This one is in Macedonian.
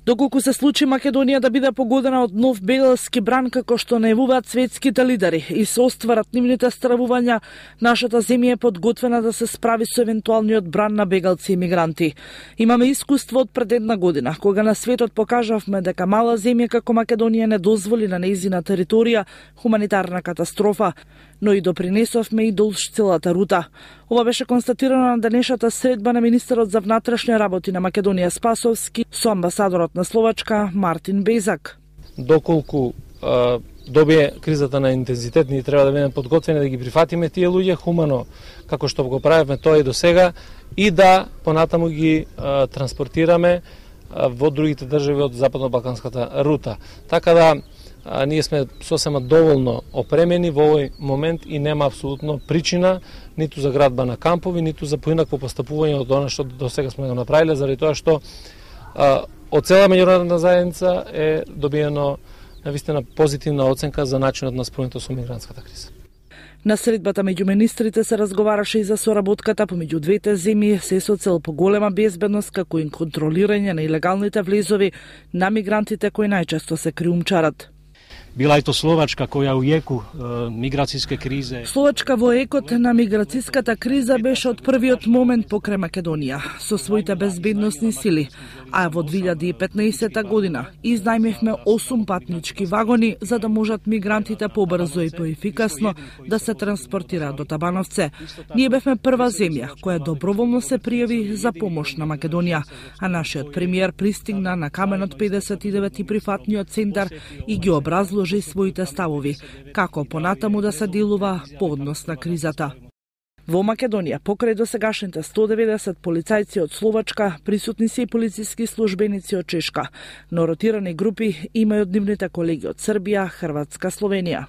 Доколку се случи Македонија да биде погодена од нов бегалски бран како што најавуваат светските лидери и се остварат нивните стравувања, нашата земја е подготвена да се справи со евентуалниот бран на бегалци и мигранти. Имаме искуство од пред една година, кога на светот покажавме дека мала земја како Македонија не дозволи на нејзина територија хуманитарна катастрофа, но и допринесовме и долж целата рута. Ова беше констатирано на денешната средба на министерот за внатрешни работи на Македонија Спасовски со амбасадорот на Словачка Мартин Безак. Доколку добие кризата на интензитет, ние треба да бидеме подготвени да ги прифатиме тие луѓе хумано, како што го правевме тоа и до сега, и да понатаму ги транспортираме во другите држави од западно-балканската рута. Така да ние сме сосема доволно опремени во овој момент и нема апсолутно причина ниту за градба на кампови, ниту за поинакво постапување од она што до сега сме го направиле, заради тоа што од цела меѓународна заедница е добиено навистина позитивна оценка за начинот на справувањето со мигрантската криза. На средбата меѓу министрите се разговараше и за соработката помеѓу двете земји, се со цел поголема безбедност како и контролирање на илегалните влезови на мигрантите кои најчесто се криумчарат. Била и то Словачка која у јеку миграцијска криза. Словачка во екот на миграцијската криза беше од првиот момент покрај Македонија со своите безбедносни сили, а во 2015 година изнајмивме 8 патнички вагони за да можат мигрантите побрзо и поефикасно да се транспортираат до Табановце. Ние бевме прва земја која доброволно се пријави за помош на Македонија, а нашиот премиер пристигна на Каменот 59 и прифатниот центар и ги образложи своите ставови, како понатаму да се делува по однос на кризата. Во Македонија, покрај досегашните 190 полицајци од Словачка, присутни се и полициски службеници од Чешка, но ротирани групи има и од нивните колеги од Србија, Хрватска, Словенија.